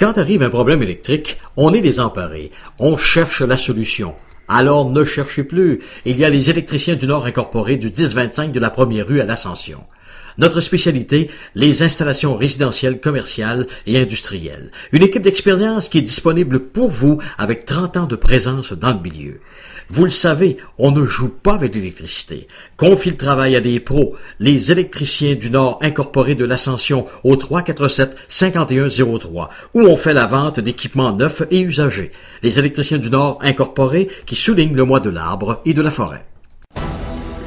Quand arrive un problème électrique, on est désemparé. On cherche la solution. Alors ne cherchez plus. Il y a les électriciens du Nord incorporés du 1025 de la première rue à l'Ascension. Notre spécialité, les installations résidentielles, commerciales et industrielles. Une équipe d'expérience qui est disponible pour vous avec 30 ans de présence dans le milieu. Vous le savez, on ne joue pas avec l'électricité. Confie le travail à des pros, les électriciens du Nord incorporés de l'Ascension au 347-5103, où on fait la vente d'équipements neufs et usagés. Les électriciens du Nord incorporés qui soulignent le mois de l'arbre et de la forêt.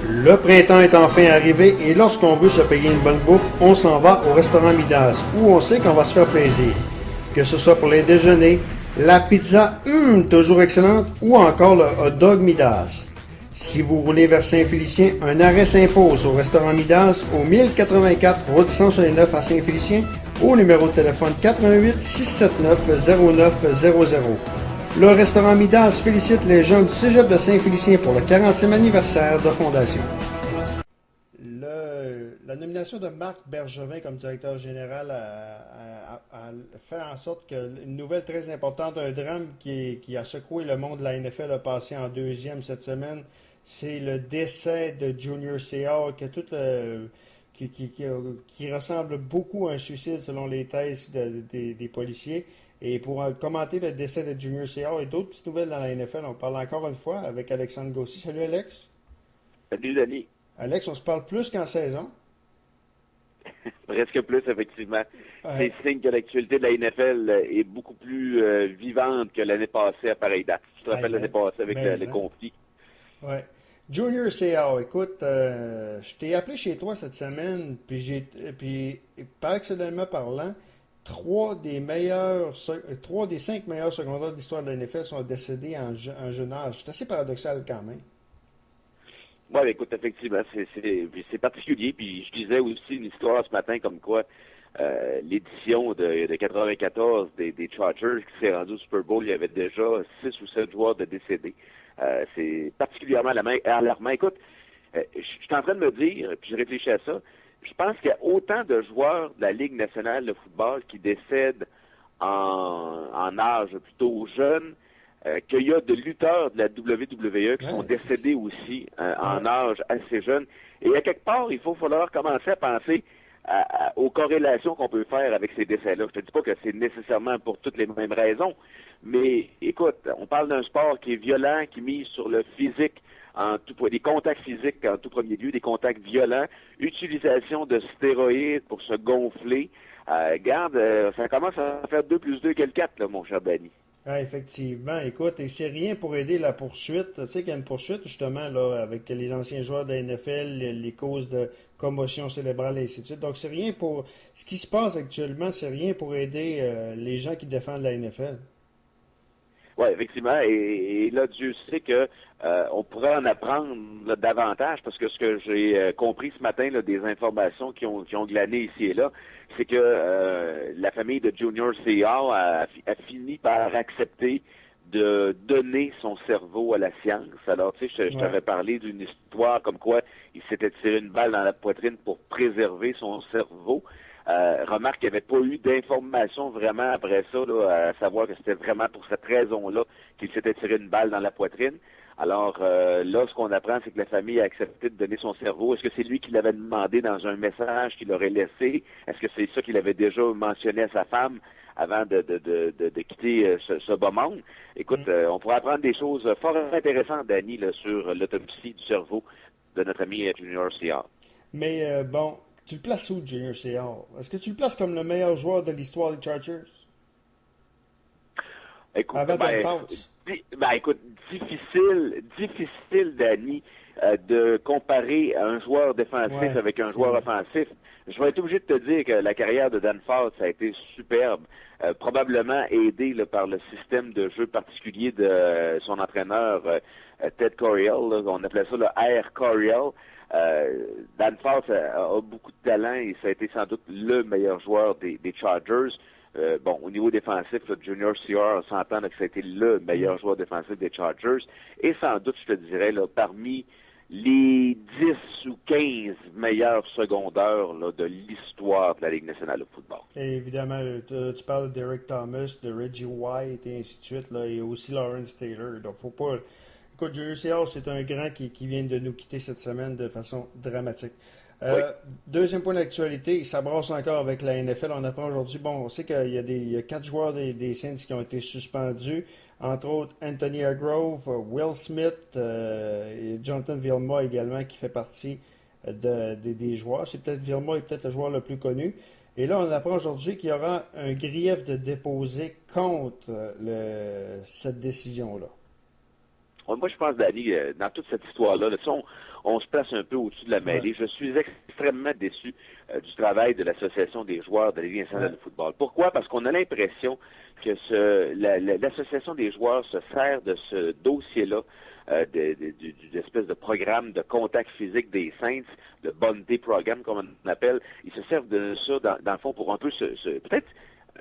Le printemps est enfin arrivé et lorsqu'on veut se payer une bonne bouffe, on s'en va au restaurant Midas, où on sait qu'on va se faire plaisir. Que ce soit pour les déjeuners, la pizza, toujours excellente, ou encore le hot dog Midas. Si vous roulez vers Saint-Félicien, un arrêt s'impose au restaurant Midas, au 1084 route 169 à Saint-Félicien, au numéro de téléphone 88 679 0900. Le restaurant Midas félicite les jeunes du Cégep de Saint-Félicien pour le 40e anniversaire de fondation. La nomination de Marc Bergevin comme directeur général a fait en sorte que une nouvelle très importante, un drame qui a secoué le monde de la NFL a passé en deuxième cette semaine, c'est le décès de Junior Seau, qui ressemble beaucoup à un suicide selon les thèses des policiers. Et pour commenter le décès de Junior Seau et d'autres petites nouvelles dans la NFL, on parle encore une fois avec Alexandre Gaussy. Salut Alex. Salut Denis. Alex, on se parle plus qu'en saison. Presque plus, effectivement. C'est signe que l'actualité de la NFL est beaucoup plus vivante que l'année passée à pareille date. Tu te rappelles l'année passée avec les conflits. Oui. Junior Seau, écoute, je t'ai appelé chez toi cette semaine, puis paradoxalement parlant, 3 des 5 meilleurs secondaires de l'histoire de la NFL sont décédés en jeune âge. C'est assez paradoxal quand même. Oui, écoute, effectivement, c'est particulier. Puis je disais aussi une histoire ce matin comme quoi l'édition de 94 des Chargers qui s'est rendue au Super Bowl, il y avait déjà 6 ou 7 joueurs de décédés. C'est particulièrement alarmant. Écoute, je suis en train de me dire, puis je réfléchis à ça, je pense qu'il y a autant de joueurs de la Ligue nationale de football qui décèdent en âge plutôt jeune qu'il y a de lutteurs de la WWE qui sont décédés aussi en âge assez jeune. Et à quelque part, il faut falloir commencer à penser aux corrélations qu'on peut faire avec ces décès-là. Je te dis pas que c'est nécessairement pour toutes les mêmes raisons, mais écoute, on parle d'un sport qui est violent, qui mise sur le physique, des contacts physiques en tout premier lieu, des contacts violents, utilisation de stéroïdes pour se gonfler. Regarde, ça commence à faire 2 plus 2 égale 4, là, mon cher Danny. Ah, effectivement, écoute, et c'est rien pour aider la poursuite. Tu sais qu'il y a une poursuite, justement, là, avec les anciens joueurs de la NFL, les causes de commotion cérébrale et ainsi de suite. Donc, c'est rien pour... Ce qui se passe actuellement, c'est rien pour aider les gens qui défendent la NFL. Oui, effectivement. Et là, Dieu sait que on pourrait en apprendre là, davantage, parce que ce que j'ai compris ce matin, là, des informations qui ont glané ici et là, c'est que la famille de Junior Seau a fini par accepter de donner son cerveau à la science. Alors, tu sais, je t'avais parlé d'une histoire comme quoi il s'était tiré une balle dans la poitrine pour préserver son cerveau. Remarque qu'il n'y avait pas eu d'informations vraiment après ça, là, à savoir que c'était vraiment pour cette raison-là qu'il s'était tiré une balle dans la poitrine. Alors là, ce qu'on apprend, c'est que la famille a accepté de donner son cerveau. Est-ce que c'est lui qui l'avait demandé dans un message qu'il aurait laissé? Est-ce que c'est ça qu'il avait déjà mentionné à sa femme avant de quitter ce bas monde? Écoute, on pourrait apprendre des choses fort intéressantes, Danny, là, sur l'autopsie du cerveau de notre ami Junior Seau. Mais bon, tu le places où, Junior Seau? Est-ce que tu le places comme le meilleur joueur de l'histoire des Chargers? Écoute, avant Dan Fouts? Écoute, difficile, Danny, de comparer un joueur défensif avec un joueur offensif. Je vais être obligé de te dire que la carrière de Dan Fouts a été superbe, probablement aidé là, par le système de jeu particulier de son entraîneur Ted Coryell. Là, on appelait ça le Air Coryell. Dan Fouts a beaucoup de talent et ça a été sans doute le meilleur joueur des Chargers. Au niveau défensif, là, Junior Seau, on s'entend que ça a été le meilleur joueur défensif des Chargers. Et sans doute, je te dirais, là, parmi les 10 ou 15 meilleurs secondaires là, de l'histoire de la Ligue nationale de football. Et évidemment, tu parles d'Eric Thomas, de Reggie White et ainsi de suite, là, et aussi Lawrence Taylor. Donc, faut pas... Écoute, Julius Hall, c'est un grand qui vient de nous quitter cette semaine de façon dramatique. Oui. Deuxième point d'actualité, ça brasse encore avec la NFL. On apprend aujourd'hui, on sait qu'il y a 4 joueurs des Saints qui ont été suspendus, entre autres Anthony Hargrove, Will Smith et Jonathan Vilma également qui fait partie des joueurs. C'est peut-être Vilma est peut-être le joueur le plus connu. Et là, on apprend aujourd'hui qu'il y aura un grief de déposé contre cette décision-là. Moi, je pense, Danny, dans toute cette histoire-là, on se place un peu au-dessus de la mêlée. Ouais. Je suis extrêmement déçu du travail de l'Association des joueurs de la Ligue nationale de football. Pourquoi? Parce qu'on a l'impression que l'Association des joueurs se sert de ce dossier-là, d'une espèce de programme de contact physique des Saints, le Bondé Program, comme on appelle. Ils se servent de ça, dans le fond, pour un peu peut-être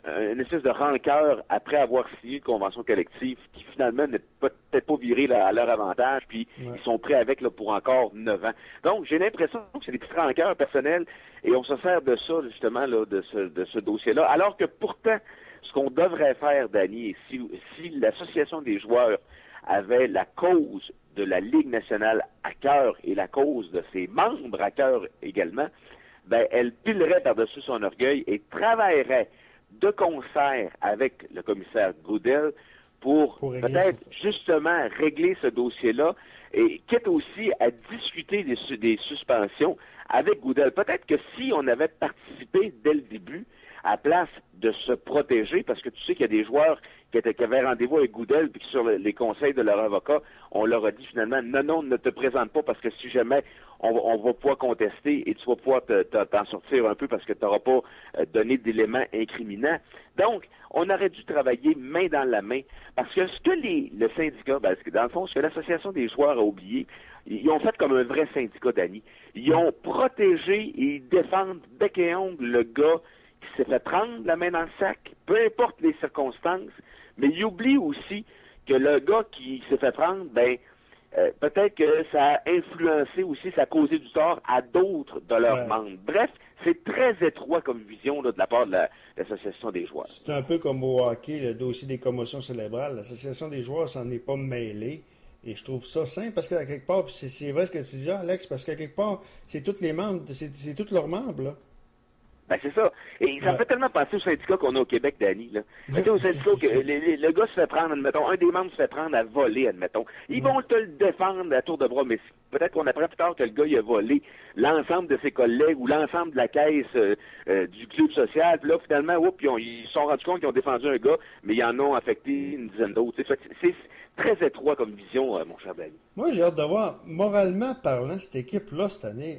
une espèce de rancœur après avoir signé une convention collective qui finalement n'est peut-être pas virée à leur avantage, puis ils sont prêts avec là, pour encore 9 ans. Donc, j'ai l'impression que c'est des petites rancœurs personnelles et on se sert de ça, justement, là, de ce dossier-là. Alors que pourtant, ce qu'on devrait faire, Danny, si l'Association des joueurs avait la cause de la Ligue nationale à cœur et la cause de ses membres à cœur également, ben, elle pilerait par-dessus son orgueil et travaillerait de concert avec le commissaire Goodell pour peut-être justement régler ce dossier-là et quitte aussi à discuter des suspensions avec Goodell. Peut-être que si on avait participé dès le début, à place de se protéger, parce que tu sais qu'il y a des joueurs qui avaient rendez-vous avec Goodell, puis qui sur les conseils de leur avocat, on leur a dit finalement, non, ne te présente pas, parce que si jamais on va pouvoir contester et tu vas pouvoir t'en sortir un peu parce que tu n'auras pas donné d'éléments incriminants. Donc, on aurait dû travailler main dans la main, parce que ce que le syndicat, parce que dans le fond, ce que l'Association des joueurs a oublié, ils ont fait comme un vrai syndicat, Danny. Ils ont protégé et ils défendent bec et ongle le gars qui s'est fait prendre la main dans le sac, peu importe les circonstances, mais il oublie aussi que le gars qui s'est fait prendre, peut-être que ça a influencé aussi, ça a causé du tort à d'autres de leurs membres. Bref, c'est très étroit comme vision là, de la part de l'Association des joueurs. C'est un peu comme au hockey, le dossier des commotions cérébrales. L'Association des joueurs s'en est pas mêlée. Et je trouve ça simple parce qu'à quelque part, c'est vrai ce que tu dis, Alex, parce qu'à quelque part, c'est tous les membres, c'est tous leurs membres, là. Ben, c'est ça. Et ça me fait tellement penser au syndicat qu'on a au Québec, Danny, là. Au syndicat que le gars se fait prendre, admettons, un des membres se fait prendre à voler, admettons. Ils vont te le défendre à tour de bras, mais peut-être qu'on apprend plus tard que le gars, il a volé l'ensemble de ses collègues ou l'ensemble de la caisse du club social. Puis là, finalement, ils se sont rendus compte qu'ils ont défendu un gars, mais ils en ont affecté une dizaine d'autres. C'est très étroit comme vision, mon cher Danny. Moi, j'ai hâte de voir, moralement parlant, cette équipe-là, cette année...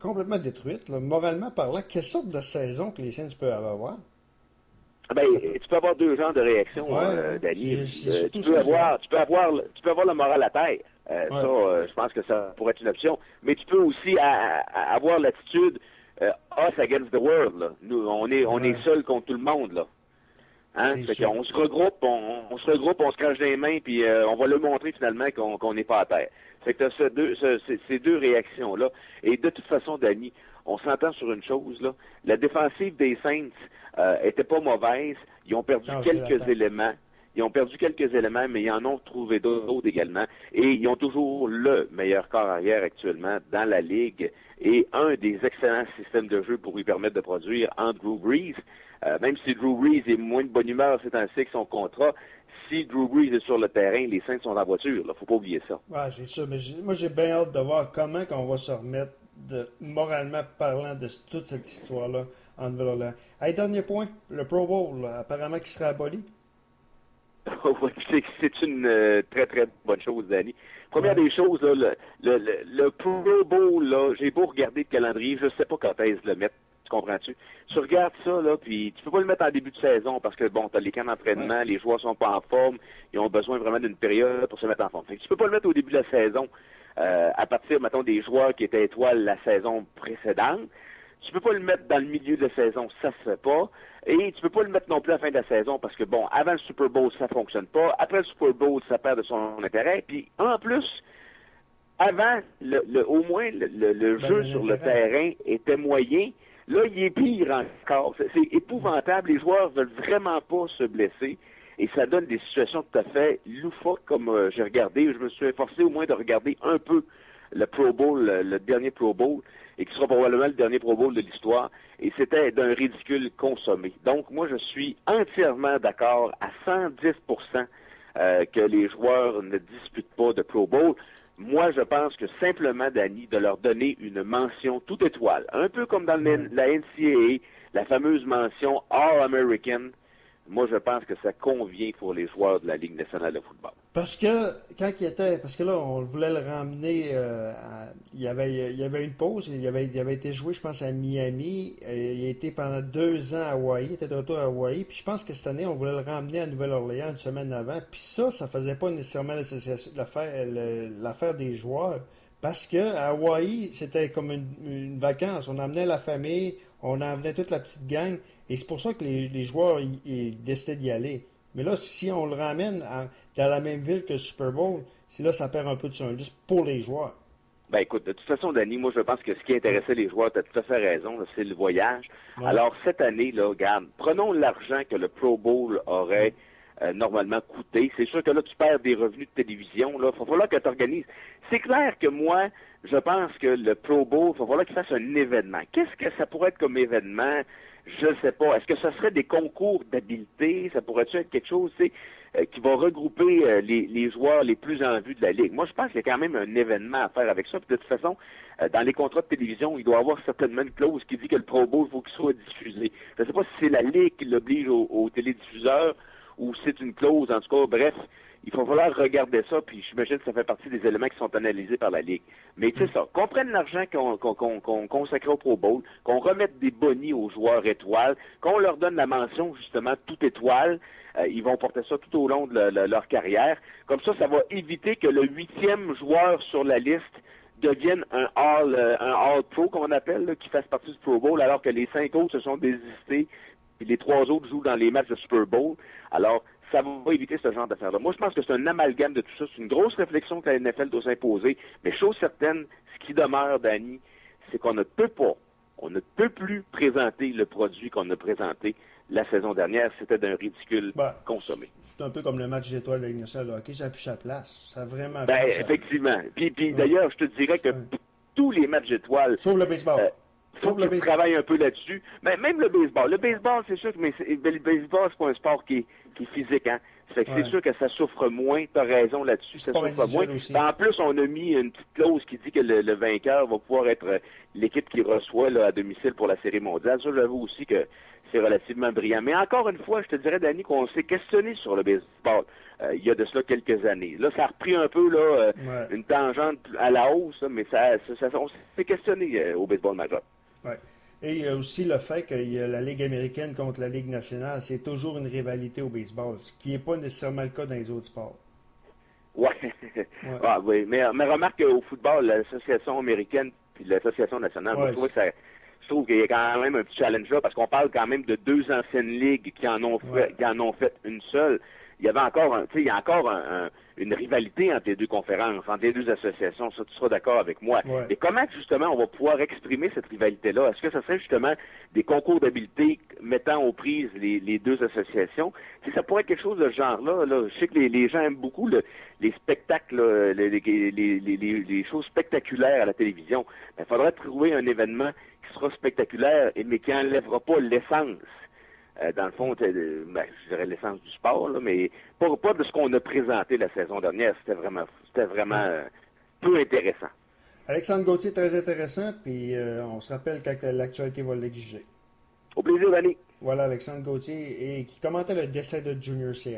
complètement détruite, là. Moralement parlant, quelle sorte de saison que les Saints peuvent avoir? Tu peux avoir deux genres de réactions, Danny. Tu peux avoir le moral à terre. Ça, je pense que ça pourrait être une option. Mais tu peux aussi avoir l'attitude us against the world. Là. Nous, on est seul contre tout le monde, là. Hein? On se regroupe, on se crache les mains, puis on va le montrer finalement qu'on n'est pas à terre. Fait que t'as ces deux réactions-là. Et de toute façon, Danny, on s'entend sur une chose, là. La défensive des Saints était pas mauvaise. Ils ont perdu quelques éléments. Mais ils en ont trouvé d'autres également. Et ils ont toujours le meilleur corps arrière actuellement dans la Ligue et un des excellents systèmes de jeu pour lui permettre de produire entre Drew Brees. Même si Drew Brees est moins de bonne humeur c'est ainsi que son contrat, si Drew Brees est sur le terrain, les Saints sont en voiture. Là, faut pas oublier ça. Ouais, c'est sûr. Mais moi, j'ai bien hâte de voir comment on va se remettre, moralement parlant, de toute cette histoire-là en Nouvelle-Orléans. Hey, dernier point, le Pro Bowl, là, apparemment, qui sera aboli. C'est une très, très bonne chose, Danny. Première des choses, là, le Pro Bowl, là, j'ai beau regarder le calendrier, je sais pas quand est-ce le mettre. Tu comprends-tu? Tu regardes ça, là, puis tu peux pas le mettre en début de saison parce que, bon, t'as les camps d'entraînement, les joueurs sont pas en forme, ils ont besoin vraiment d'une période pour se mettre en forme. Fait que tu peux pas le mettre au début de la saison à partir, mettons, des joueurs qui étaient étoiles la saison précédente. Tu peux pas le mettre dans le milieu de la saison, ça se fait pas. Et tu peux pas le mettre non plus à la fin de la saison parce que, bon, avant le Super Bowl, ça fonctionne pas. Après le Super Bowl, ça perd de son intérêt. Puis, en plus, avant, au moins, le jeu sur le terrain était moyen. Là, il est pire encore. C'est épouvantable. Les joueurs veulent vraiment pas se blesser. Et ça donne des situations tout à fait loufoques, comme j'ai regardé. Je me suis efforcé au moins de regarder un peu le Pro Bowl, le dernier Pro Bowl, et qui sera probablement le dernier Pro Bowl de l'histoire. Et c'était d'un ridicule consommé. Donc, moi, je suis entièrement d'accord à 110% que les joueurs ne disputent pas de Pro Bowl. Moi, je pense que simplement, Danny, de leur donner une mention toute étoile, un peu comme dans la NCAA, la fameuse mention All-American, moi, je pense que ça convient pour les joueurs de la Ligue nationale de football. Parce que là, on voulait le ramener, il y avait une pause, il avait été joué, je pense, à Miami, il a été pendant 2 ans à Hawaï, il était de retour à Hawaï, puis je pense que cette année, on voulait le ramener à Nouvelle-Orléans une semaine avant, puis ça faisait pas nécessairement l'affaire des joueurs, parce que à Hawaï, c'était comme une vacance, on emmenait la famille, on emmenait toute la petite gang, et c'est pour ça que les joueurs, ils décidaient d'y aller. Mais là, si on le ramène dans la même ville que le Super Bowl, c'est là ça perd un peu de son lustre pour les joueurs. Ben écoute, de toute façon, Danny, moi je pense que ce qui intéressait les joueurs, tu as tout à fait raison, là, c'est le voyage. Ouais. Alors cette année, là, regarde, prenons l'argent que le Pro Bowl aurait normalement coûté. C'est sûr que là, tu perds des revenus de télévision. Là, il va falloir que tu organises. C'est clair que moi, je pense que le Pro Bowl, il va falloir qu'il fasse un événement. Qu'est-ce que ça pourrait être comme événement? Je ne sais pas. Est-ce que ça serait des concours d'habileté? Ça pourrait-tu être quelque chose, tu sais, qui va regrouper les joueurs les plus en vue de la Ligue? Moi, je pense qu'il y a quand même un événement à faire avec ça. Puis de toute façon, dans les contrats de télévision, il doit y avoir certainement une clause qui dit que le Pro Bowl, il faut qu'il soit diffusé. Je ne sais pas si c'est la Ligue qui l'oblige aux télédiffuseurs ou si c'est une clause. En tout cas, bref, il va falloir regarder ça, puis j'imagine que ça fait partie des éléments qui sont analysés par la Ligue. Mais tu sais ça, qu'on prenne l'argent qu'on consacre au Pro Bowl, qu'on remette des bonnies aux joueurs étoiles, qu'on leur donne la mention, justement, toute étoile, ils vont porter ça tout au long de leur carrière. Comme ça va éviter que le 8e joueur sur la liste devienne un All-Pro, comme on appelle, là, qui fasse partie du Pro Bowl, alors que les 5 autres se sont désistés, et les 3 autres jouent dans les matchs de Super Bowl. Alors, ça va éviter ce genre d'affaires-là. Moi, je pense que c'est un amalgame de tout ça. C'est une grosse réflexion que la NFL doit s'imposer. Mais chose certaine, ce qui demeure, Danny, c'est qu'on ne peut plus présenter le produit qu'on a présenté la saison dernière. C'était d'un ridicule consommé. C'est un peu comme le match d'étoiles de la Ligue nationale de hockey. Ça n'a plus sa place. Ça a vraiment effectivement. Puis d'ailleurs, je te dirais que tous les matchs d'étoiles... Sauf le baseball. Faut qu'ils travaillent un peu là-dessus. Mais même le baseball. Le baseball, c'est sûr que le baseball, c'est pas un sport qui est physique, hein. Fait que c'est sûr que ça souffre moins. T'as raison là-dessus. Ça souffre moins. En plus, on a mis une petite clause qui dit que le vainqueur va pouvoir être l'équipe qui reçoit là, à domicile pour la Série mondiale. Ça, j'avoue aussi que c'est relativement brillant. Mais encore une fois, je te dirais, Danny, qu'on s'est questionné sur le baseball il y a de cela quelques années. Là, ça a repris un peu là une tangente à la hausse, mais on s'est questionné au baseball majeur. Ouais. Et il y a aussi le fait que la Ligue américaine contre la Ligue nationale, c'est toujours une rivalité au baseball, ce qui n'est pas nécessairement le cas dans les autres sports. Ouais. Ah, oui. Mais remarque qu'au football, l'association américaine puis l'association nationale, moi, je trouve qu'il y a quand même un petit challenge là, parce qu'on parle quand même de 2 anciennes ligues qui en ont fait une seule. Il y avait encore une rivalité entre les 2 conférences, entre les 2 associations, ça tu seras d'accord avec moi. Ouais. Et comment justement on va pouvoir exprimer cette rivalité-là? Est-ce que ça serait justement des concours d'habileté mettant aux prises les 2 associations? Si ça pourrait être quelque chose de ce genre-là, je sais que les gens aiment beaucoup les spectacles, les choses spectaculaires à la télévision. Il faudrait trouver un événement qui sera spectaculaire, mais qui n'enlèvera pas l'essence. Dans le fond, je dirais l'essence du sport, là, mais pas de ce qu'on a présenté la saison dernière. C'était vraiment peu intéressant. Alexandre Gauthier, très intéressant, puis on se rappelle quand l'actualité va l'exiger. Au plaisir, Danny. Voilà, Alexandre Gauthier, et qui commentait le décès de Junior Seau.